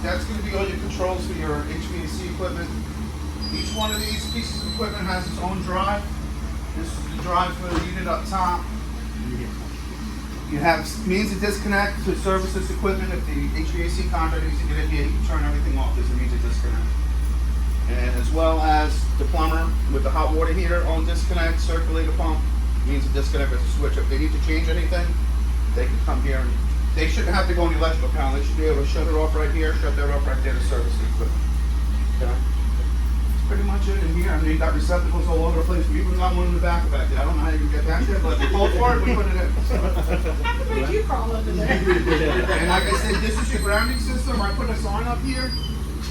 that's going to be all your controls for your HVAC equipment. Each one of these pieces of equipment has its own drive. This is the drive for the unit up top. You have means of disconnect to service this equipment. If the HVAC contractor needs to get in here, you can turn everything off. There's a means of disconnect. And as well as the plumber with the hot water heater on disconnect, circulator pump, means of disconnect as a switch. If they need to change anything, they can come here. And they shouldn't have to go in the electrical panel. They should be able to shut it off right here, shut that off right there to service the equipment. Okay? That's pretty much it in here. I mean, you got receptacles all over the place. We even got one in the back of that. I don't know how you can get that there, but we pulled for it, we put it in. How did you crawl under there? And like I said, this is your grounding system. I put a sign up here.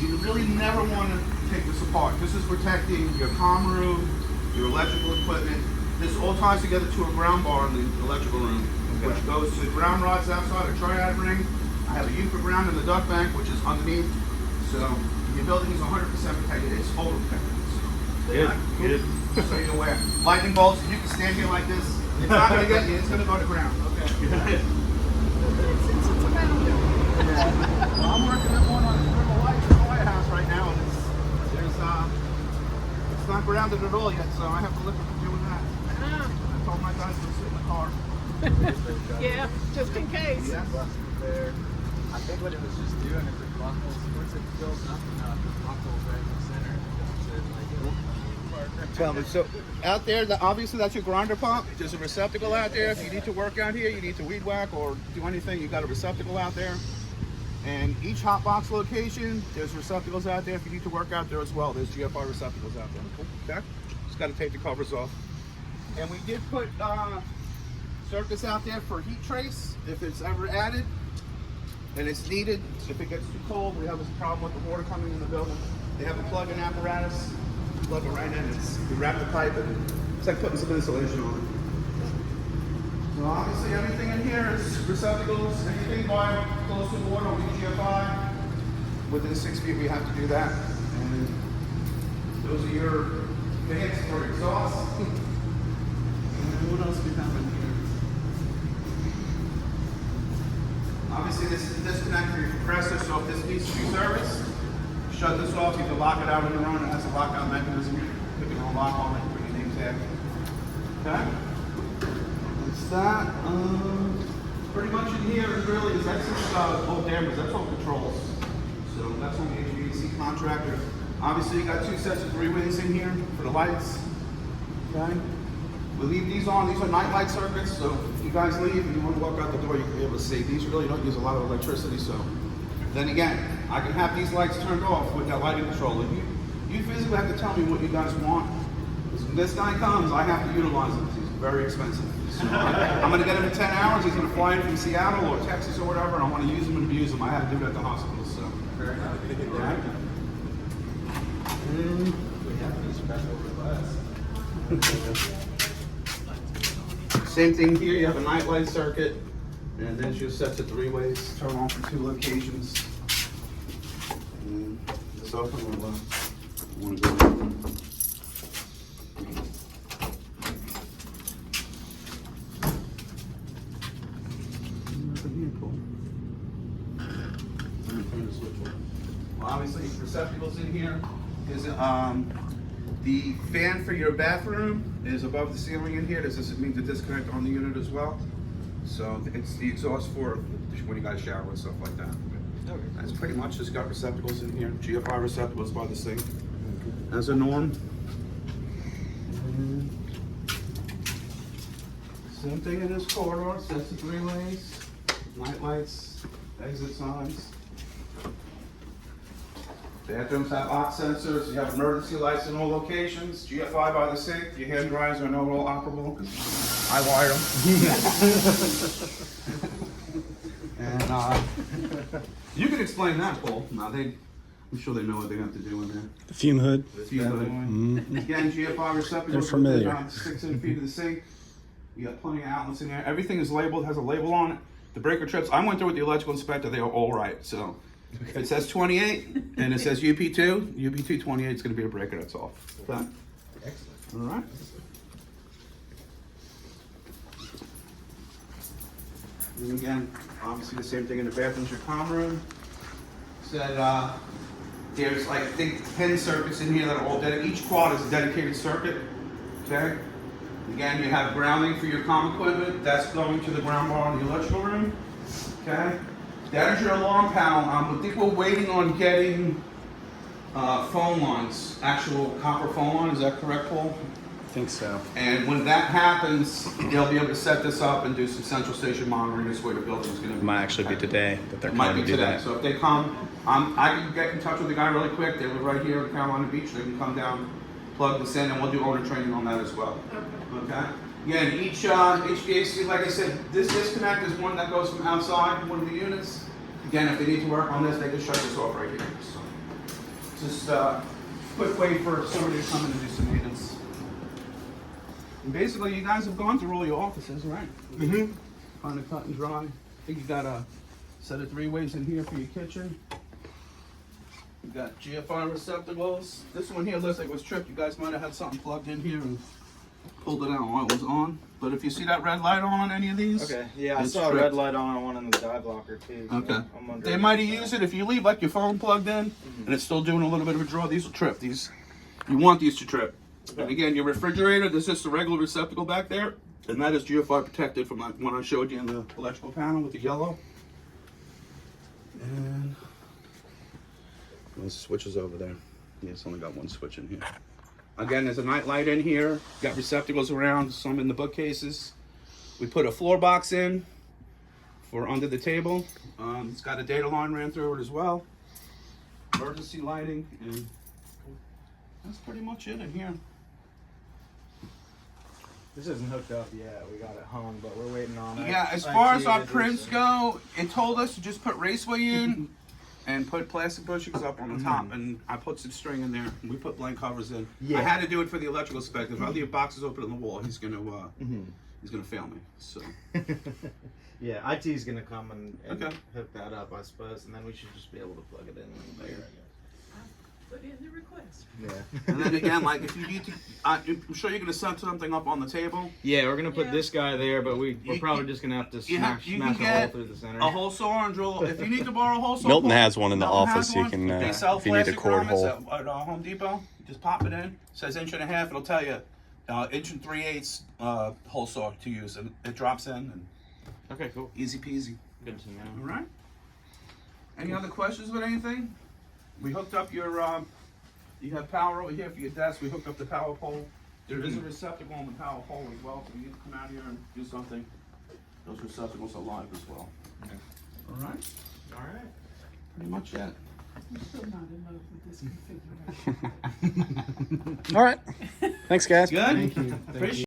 You really never want to take this apart. This is protecting your comm room, your electrical equipment. This all ties together to a ground bar in the electrical room, which goes to the ground rods outside, a triad ring. I have a U for ground in the duct bank, which is underneath. So your building is 100% protected. It's overprotected. So, Good. so you're aware. Lightning bolts, you can stand here like this. It's not going to get you. It's going to go to ground. Okay. It's about it. Well, I'm working on one on the lights in the White House right now, and it's not grounded at all yet, so I have to look at doing that. I told my guys to sit in the car. Yeah, just in case. Yes. There. I think what it was just doing is it buckles, once it fills up enough, it buckles right in the center and dumps it like Tell me, so out there, obviously that's your grinder pump. There's a receptacle out there. If you need to work out here, you need to weed whack or do anything, you got a receptacle out there. And each hot box location, there's receptacles out there. If you need to work out there as well, there's GFR receptacles out there. Okay? Just got to take the covers off. And we did put circuits out there for heat trace if it's ever added and it's needed. If it gets too cold, we have a problem with the water coming in the building. They have a plug-in apparatus. Plug it right in. We wrap the pipe and it's like putting some insulation on it. So obviously everything in here is receptacles. Anything by close to water will be GFI. Within 6 feet we have to do that. And those are your fans for exhaust. And what else do we have in here? Obviously this is the disconnect for your compressor, so if this needs to be serviced, shut this off, you can lock it out on your own. It has a lockout mechanism. You can lock on it, put your name tag. Okay? That's that. Pretty much in here is really, that's just all dampers, that's all controls. So that's on the HVAC contractor. Obviously you got 2 sets of 3 wings in here for the lights. Okay? We leave these on. These are night light circuits, so if you guys leave and you want to walk out the door, you can be able to see. These really don't use a lot of electricity, so. Then again, I can have these lights turned off with that lighting controller. You physically have to tell me what you guys want. When this guy comes, I have to utilize him. He's very expensive. So I'm going to get him in 10 hours. He's going to fly in from Seattle or Texas or whatever, and I want to use him and abuse him. I had to do it at the hospital, so. Fair enough. Yeah. We have any special requests. Same thing here, you have a night light circuit, and then just sets it 3 ways, turn on for 2 locations. And this open or low? I want to go open. Well, obviously, receptacles in here is the fan for your bathroom is above the ceiling in here. This is means to disconnect on the unit as well. So it's the exhaust for when you guys shower and stuff like that. Okay. That's pretty much just got receptacles in here. GFI receptacles by the sink as a norm. Same thing in this corridor. Sets of 3 ways. Night lights, exit signs. Bathrooms have OX sensors, you have emergency lights in all locations, GFI by the sink, your hand dryers are not all operable because I wired them. And you can explain that, Paul. No, I'm sure they know what they have to do in there. The fume hood. Fume hood. Again, GFI receptacles. They're familiar. 6 feet of the sink. You got plenty of outlets in there. Everything is labeled, has a label on it. The breaker trips, I went through with the electrical inspector, they are all right, so. If it says 28 and it says UP2 28 is going to be a breaker, that's all. Okay. Excellent. All right. And again, obviously the same thing in the bathrooms, your comm room. said there's like I think 10 circuits in here that are all dedicated. Each quad is a dedicated circuit. Okay. Again, you have grounding for your comm equipment. That's going to the ground bar in the electrical room. Okay. That is your alarm panel. I think we're waiting on getting phone lines, actual copper phone line. Is that correct, Paul? I think so. And when that happens, they'll be able to set this up and do some central station monitoring. This way the building's going to It might actually be today that they're It might coming be to do today. that. So if they come, I can get in touch with the guy really quick. They live right here in Carolina Beach. They can come down, plug this in, and we'll do owner training on that as well. Okay. Again, each HVAC, like I said, this disconnect is one that goes from outside one of the units. Again, if they need to work on this, they can shut this off right here. So just quick way for somebody to come in and do some maintenance. And basically, you guys have gone through all your offices, right? Mm-hmm. Kind of cut and dry. I think you got a set of 3 ways in here for your kitchen. You got GFI receptacles. This one here looks like it was tripped. You guys might have had something plugged in here and pulled it out while it was on. But if you see that red light on any of these, Okay, yeah, I it's saw a tripped. red light on one in the dive locker too. So Okay. I'm wondering They might have used it if you leave like your phone plugged in and it's still doing a little bit of a draw. These will trip. These, you want these to trip. And again, your refrigerator, there's just a regular receptacle back there, and that is GFI protected from that one I showed you in the electrical panel with the yellow. And those switches over there. Yeah, it's only got one switch in here. Again, there's a night light in here. Got receptacles around, some in the bookcases. We put a floor box in for under the table. It's got a data line ran through it as well. Emergency lighting, and that's pretty much it in here. this isn't hooked up yet. We got it hung, but we're waiting on it. Yeah, as far as our prints go, it told us to just put raceway in and put plastic bushings up on the top, and I put some string in there. And we put blank covers in. Yeah. I had to do it for the electrical spec. If I leave boxes open on the wall, he's gonna fail me. So Yeah, IT's gonna come and Okay. hook that up, I suppose, and then we should just be able to plug it in later. Put in the request. Yeah. and then again, like if you need to, I'm sure you're gonna set something up on the table. Yeah, we're gonna put Yeah. this guy there, but we're You- probably just gonna have to you smash can a hole get through the center. A hole saw and drill. If you need to borrow a hole saw, Milton Paul, has one in the Milton has office. You one. can, They sell if you need a plastic cord grommets hole. at Home Depot. You just pop it in. It says 1.5 inch. It'll tell you 1 3/8 hole saw to use, and it drops in and Okay, cool. easy peasy. Good to know. All right. Any other questions with anything? We hooked up your. You have power over here for your desk. We hooked up the power pole. There is a receptacle on the power pole as well, so you need to come out here and do something. Those receptacles are live as well. Okay. All right. All right. Pretty much it. I'm still not in love with this configuration. All right. Thanks, guys. Good. Thank you. Appreciate